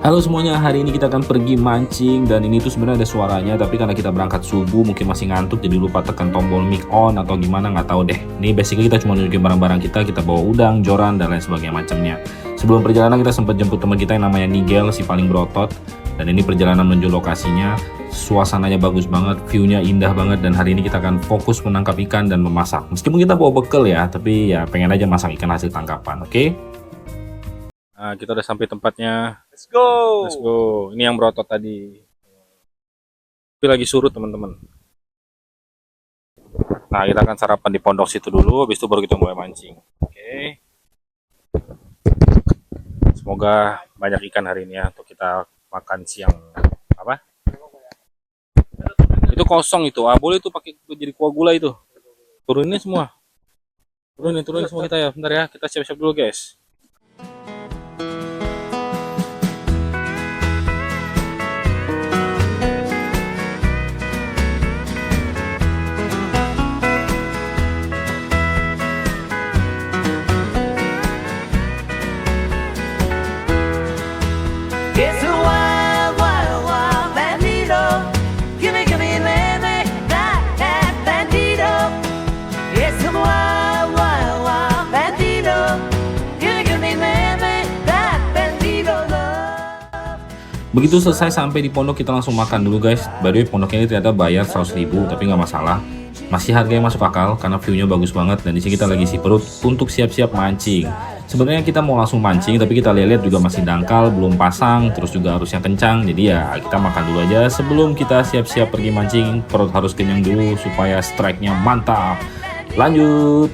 Halo semuanya, hari ini kita akan pergi mancing dan ini tuh sebenarnya ada suaranya, tapi karena kita berangkat subuh mungkin masih ngantuk jadi lupa tekan tombol mic on atau gimana nggak tahu deh. Ini basically kita cuma nunjukin barang-barang kita bawa udang, joran dan lain sebagainya macamnya. Sebelum perjalanan kita sempat jemput teman kita yang namanya Nigel, si paling berotot. Dan ini perjalanan menuju lokasinya, suasananya bagus banget, view-nya indah banget dan hari ini kita akan fokus menangkap ikan dan memasak. Meskipun kita bawa bekal ya, tapi ya pengen aja masak ikan hasil tangkapan, oke? Nah, kita udah sampai tempatnya. Let's go. Let's go. Ini yang berotot tadi. Tapi lagi surut teman-teman. Nah, kita akan sarapan di pondok situ dulu. Habis itu baru kita mulai mancing. Oke. Semoga banyak ikan hari ini ya untuk kita makan siang. Apa? Itu kosong itu. Ah, boleh tuh pakai jadi kuah gula itu. Turunin semua. Turunin semua kita ya. Bentar ya. Kita siap-siap dulu guys. It's a wild, wild, wild bandito. Gimme, gimme, lemme, that bandito. It's a wild, wild, wild bandito. Gimme, gimme, lemme, that bandito love. Begitu selesai sampai di pondok kita langsung makan dulu guys. By the way pondoknya ini ternyata bayar 100.000 tapi nggak masalah. Masih harganya masuk akal karena view-nya bagus banget dan di sini kita lagi isi perut untuk siap-siap mancing. Sebenarnya kita mau langsung mancing tapi kita lihat juga masih dangkal, belum pasang, terus juga arusnya kencang. Jadi ya kita makan dulu aja sebelum kita siap-siap pergi mancing. Perut harus kenyang dulu supaya strike-nya mantap. Lanjut.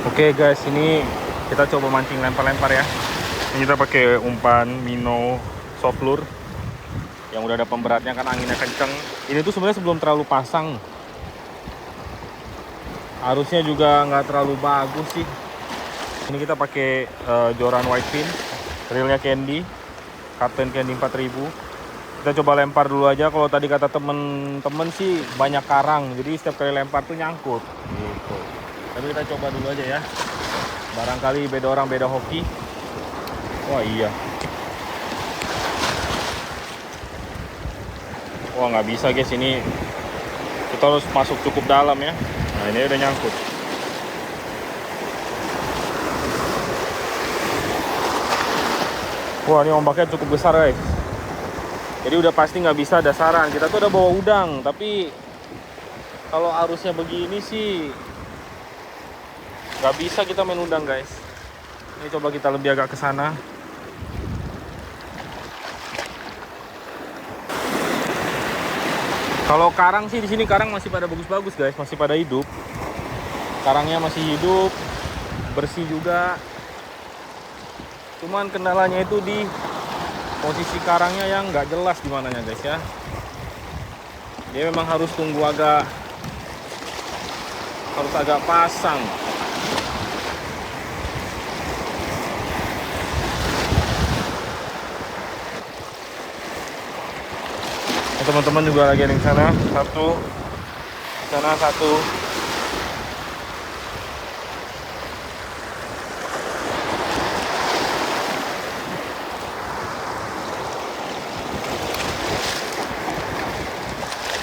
Oke guys, ini kita coba mancing lempar-lempar ya. Ini kita pakai umpan minnow soft lure yang udah ada pemberatnya kan anginnya kenceng. Ini tuh sebenarnya sebelum terlalu pasang. Arusnya juga nggak terlalu bagus sih. Ini kita pakai joran whitefin, reelnya Candy, Captain Candy 4000. Kita coba lempar dulu aja. Kalau tadi kata temen-temen sih banyak karang, jadi setiap kali lempar tuh nyangkut. Gitu. Tapi kita coba dulu aja ya. Barangkali beda orang beda hoki. Wah iya. Wah nggak bisa guys, ini kita harus masuk cukup dalam ya. Nah ini udah nyangkut. Wah ini ombaknya cukup besar guys. Jadi udah pasti nggak bisa dasaran. Kita tuh udah bawa udang, tapi kalau arusnya begini sih nggak bisa kita main udang guys. Ini coba kita lebih agak ke sana. Kalau karang sih di sini karang masih pada bagus-bagus guys, masih pada hidup. Karangnya masih hidup, bersih juga. Cuman kendalanya itu di posisi karangnya yang nggak jelas di mananya guys ya. Dia memang harus tunggu agak pasang. Teman-teman juga lagi ada di sana satu, sana satu.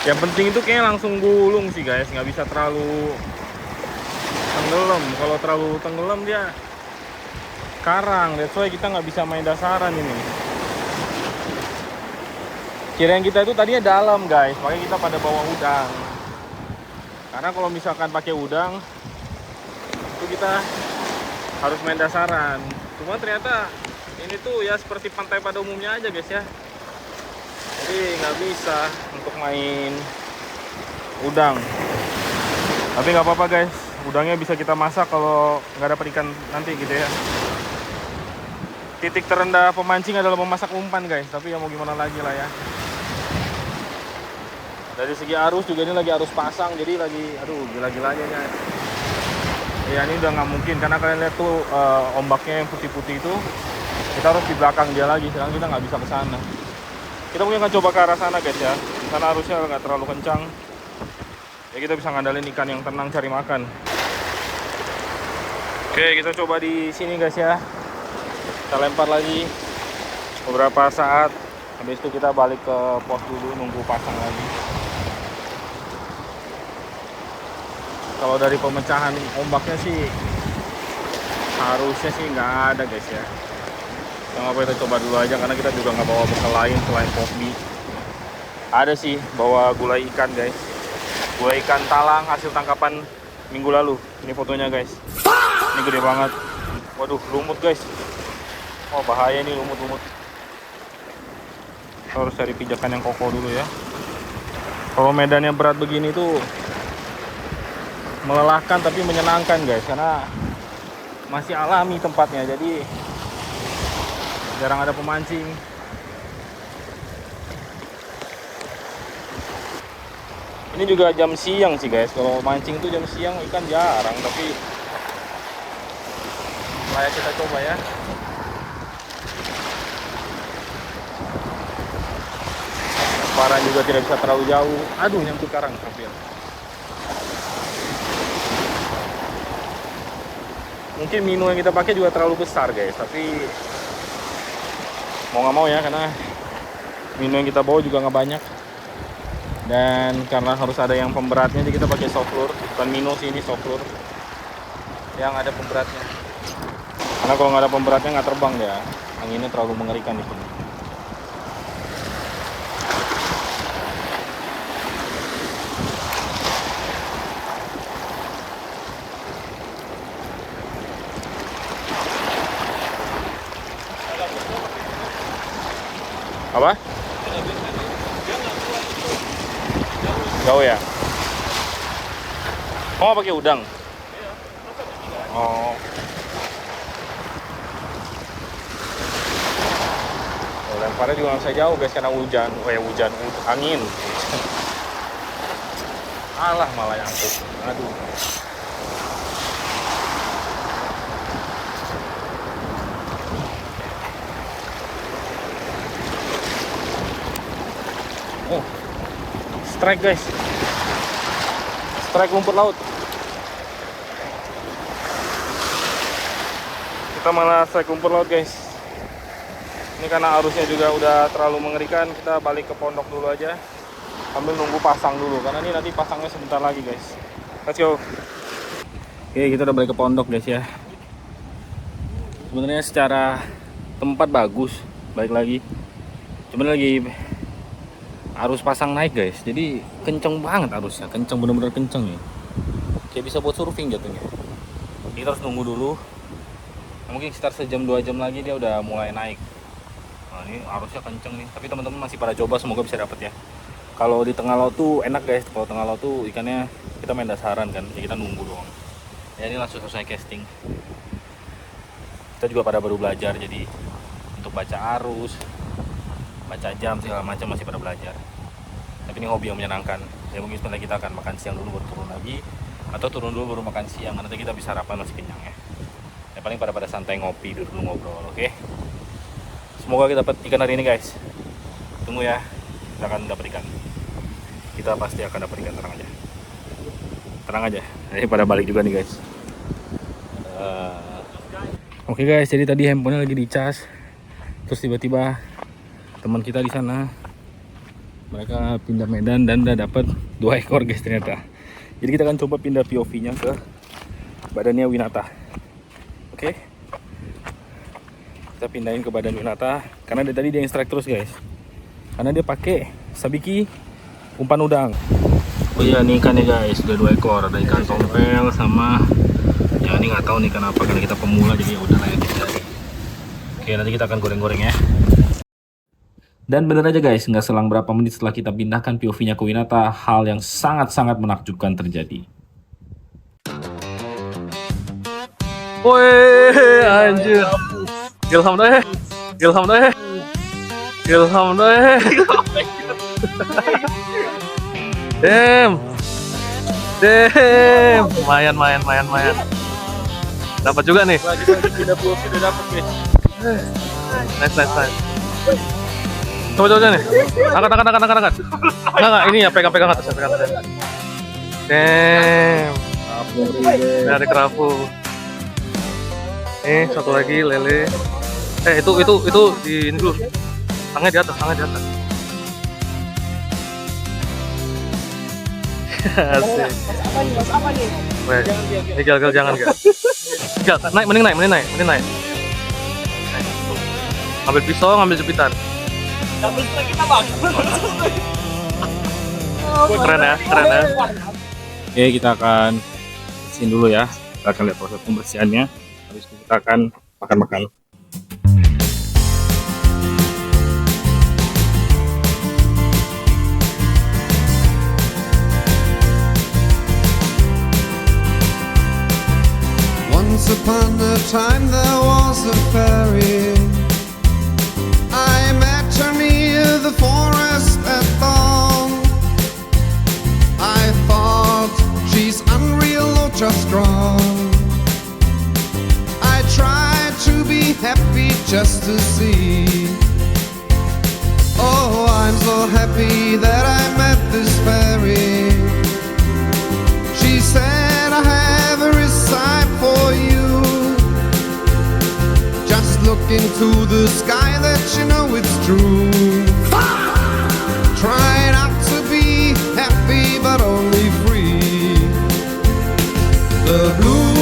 Yang penting itu kayaknya langsung gulung sih guys, nggak bisa terlalu tenggelam. Kalau terlalu tenggelam dia karang, that's why kita nggak bisa main dasaran ini. Kirain kita itu tadinya dalam guys, makanya kita pada bawa udang. Karena kalau misalkan pakai udang, itu kita harus main dasaran. Cuma ternyata ini tuh ya seperti pantai pada umumnya aja guys ya. Jadi nggak bisa untuk main udang. Tapi nggak apa-apa guys, udangnya bisa kita masak kalau nggak dapat ikan nanti gitu ya. Titik terendah pemancing adalah memasak umpan guys, tapi ya mau gimana lagi lah ya. Dari segi arus juga ini lagi arus pasang, jadi lagi aduh gila-gilanya guys. Ya ini udah nggak mungkin karena kalian lihat tuh ombaknya yang putih-putih itu, kita harus di belakang dia lagi, sekarang kita nggak bisa ke sana. Kita mungkin akan coba ke arah sana guys ya. Di sana arusnya nggak terlalu kencang, ya kita bisa ngandalin ikan yang tenang cari makan. Oke, kita coba di sini guys ya. Kita lempar lagi beberapa saat, habis itu kita balik ke pos dulu nunggu pasang lagi. Kalau dari pemecahan ombaknya sih harusnya sih nggak ada guys ya. Kita coba dulu aja karena kita juga nggak bawa bekal lain selain kopi. Ada sih bawa gulai ikan guys, gulai ikan talang hasil tangkapan minggu lalu. Ini fotonya guys, ini gede banget. Waduh, lumut guys. Oh bahaya ini lumut-lumut. Harus cari pijakan yang kokoh dulu ya. Kalau medannya berat begini tuh melelahkan tapi menyenangkan guys, karena masih alami tempatnya, jadi jarang ada pemancing. Ini juga jam siang sih guys. Kalau mancing tuh jam siang ikan jarang, tapi layak kita coba ya. Lemparan juga tidak bisa terlalu jauh. Aduh, nyangkut karang hampir. Mungkin minu yang kita pakai juga terlalu besar guys, tapi mau nggak mau ya, karena minu yang kita bawa juga nggak banyak. Dan karena harus ada yang pemberatnya, jadi kita pakai soft lure. Bukan minu sih, ini soft lure yang ada pemberatnya. Karena kalau nggak ada pemberatnya nggak terbang ya. Anginnya terlalu mengerikan di sini. Apa? Jauh ya? Oh, pakai udang? Oh. Lemparnya juga nggak bisa jauh guys, karena hujan. Angin. Alah, malah nyangkut. Aduh. Oh, strike guys, strike rumput laut. Kita malah strike rumput laut guys. Ini karena arusnya juga udah terlalu mengerikan, kita balik ke pondok dulu aja sambil nunggu pasang dulu, karena ini nanti pasangnya sebentar lagi guys. Let's go. Oke, kita udah balik ke pondok guys ya. Sebenarnya secara tempat bagus, balik lagi. Cuman lagi arus pasang naik guys, jadi kenceng banget arusnya, kenceng, bener-bener kenceng nih, kayak bisa buat surfing jatuhnya. Kita harus nunggu dulu, mungkin sekitar sejam 2 jam lagi dia udah mulai naik. Nah ini arusnya kenceng nih, tapi teman-teman masih pada coba, semoga bisa dapet ya. Kalau di tengah laut tuh enak guys, kalau tengah laut tuh ikannya kita main dasaran kan, ya kita nunggu doang. Ya ini langsung selesai casting. Kita juga pada baru belajar, jadi untuk baca arus, baca jam segala macam masih pada belajar. Tapi ini hobi yang menyenangkan. Ya mungkin sebentar kita akan makan siang dulu baru turun lagi, atau turun dulu baru makan siang. Nanti kita bisa sarapan masih kenyang ya. Ya paling pada santai ngopi dulu ngobrol, oke? Semoga kita dapat ikan hari ini guys. Tunggu ya, kita akan dapat ikan. Kita pasti akan dapat ikan, tenang aja. Tenang aja. Jadi pada balik juga nih guys. Oke guys, jadi tadi handphonenya lagi dicas. Terus tiba-tiba teman kita di sana, mereka pindah medan dan udah dapat 2 ekor guys ternyata. Jadi kita akan coba pindah POV-nya ke badannya Winata. Oke. Kita pindahin ke badan Winata karena dari tadi dia strike terus guys. Karena dia pakai sabiki umpan udang. Oh iya, nih ikannya guys, udah 2 ekor, ada ikan tompel sama yang ini nggak tahu nih kenapa, karena kita pemula jadi ya udah lah ya kita. Oke, nanti kita akan goreng-goreng ya. Dan bener aja guys, nggak selang berapa menit setelah kita pindahkan POV-nya ke Winata, hal yang sangat-sangat menakjubkan terjadi. Woi, anjir. Ilham deh. Ilham deh. Ilham deh. Damn. Damn. Lumayan. Dapat juga nih. Pindah POV udah dapet guys. Nice. Coba nih. Angkat. Enggak, ini ya pegang atas, Damn. Dari kerapu. Satu lagi lele. Itu di ini dulu. Tangannya di atas. Asik. Mas apa nih? Weh, ini Gal jangan Gal. Gal, naik, mending naik. Ambil pisau, ngambil jepitan. Double strike kita bang. Keren ya. Oke, kita akan bersihin dulu ya. Kita akan lihat proses pembersihannya. Habis itu kita akan makan-makan. Once upon a time there was a fairy. I met her near the forest at dawn. I thought she's unreal or just strong. I tried to be happy just to see. Oh, I'm so happy that I met this fairy. She said I have a recipe for you. Just look into the sky that you know it's true. Try not to be happy but only free. The blue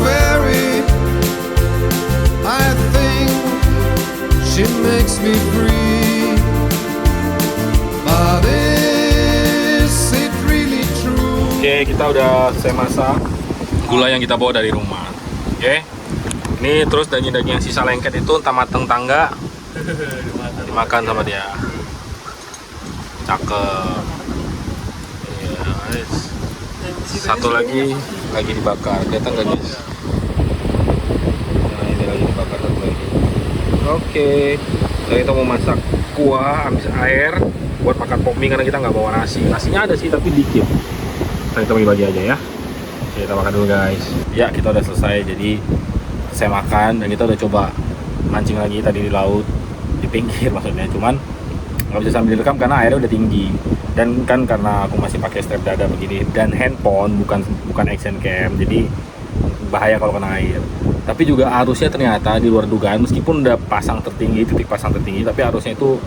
fairy, I think she makes me free. But is it really true? Oke, kita udah selesai masak gula yang kita bawa dari rumah. Oke, ini terus daging-daging yang sisa lengket itu entah mateng tangga dimakan sama dia. Cakep. Ya, guys. Satu lagi dibakar. Kelihatan nggak guys? Nah, ini lagi dibakar satu lagi. Oke, jadi kita mau masak kuah, habis air buat makan pop mie karena kita nggak bawa nasi. Nasinya ada sih tapi dikit. Kita bagi-bagi aja ya. Oke, kita makan dulu guys. Ya, kita udah selesai. Jadi saya makan dan kita udah coba mancing lagi tadi di laut, di pinggir maksudnya. Cuman nggak bisa sambil direkam karena airnya udah tinggi. Dan kan karena aku masih pakai strap dada begini dan handphone bukan action cam, jadi bahaya kalau kena air. Tapi juga arusnya ternyata di luar dugaan, meskipun udah titik pasang tertinggi, tapi arusnya itu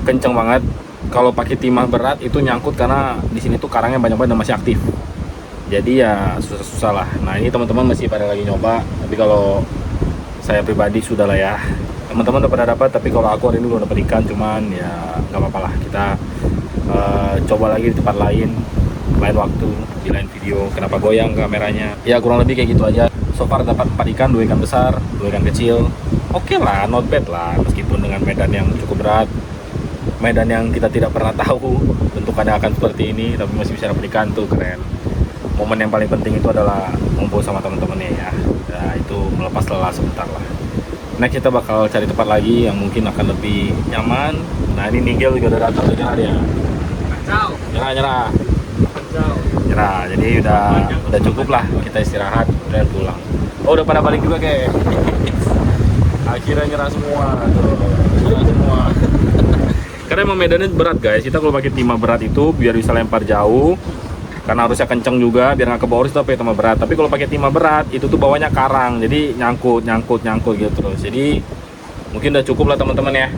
kenceng banget. Kalau pakai timah berat itu nyangkut karena di sini tuh karangnya banyak banget dan masih aktif. Jadi ya susah-susah lah. Nah, ini teman-teman masih pada lagi nyoba, tapi kalau saya pribadi sudah lah ya. Teman-teman udah pada dapat, tapi kalau aku hari ini belum dapat ikan, cuman ya nggak apa-apa lah. Kita coba lagi di tempat lain waktu, di lain video. Kenapa goyang kameranya? Ya kurang lebih kayak gitu aja. So far dapat 4 ikan, 2 ikan besar, 2 ikan kecil. Oke lah, not bad lah, meskipun dengan medan yang cukup berat, medan yang kita tidak pernah tahu bentukannya akan seperti ini, tapi masih bisa dapat ikan tuh, keren. Momen yang paling penting itu adalah ngumpul sama teman-temannya ya. Nah, itu melepas lelah sebentar lah. Next kita bakal cari tempat lagi yang mungkin akan lebih nyaman. Nah, ini Nigel juga udah datang nyerah dia. Nyerah. Jadi udah cukup lah, kita istirahat dan pulang. Oh, udah pada balik juga kayak. Akhirnya nyerah semua tuh. Karena emang medannya berat guys. Kita kalau pakai timah berat itu biar bisa lempar jauh, karena harusnya kenceng juga biar nggak ke bawah tapi tambah berat. Tapi kalau pakai timah berat itu tuh bawahnya karang, jadi nyangkut gitu terus. Jadi mungkin udah cukup lah teman-teman ya.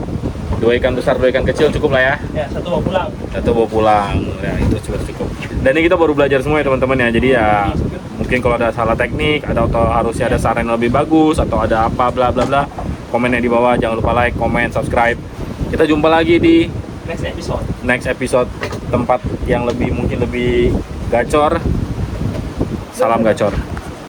2 ikan besar, 2 ikan kecil cukup lah ya. Ya, satu bawa pulang. Ya, itu cukup. Dan ini kita baru belajar semua ya teman-teman ya. Jadi ya mungkin kalau ada salah teknik atau harusnya ada saran yang lebih bagus atau ada apa bla bla bla, komennya di bawah. Jangan lupa like, comment, subscribe. Kita jumpa lagi di next episode tempat yang mungkin lebih gacor. Salam gacor.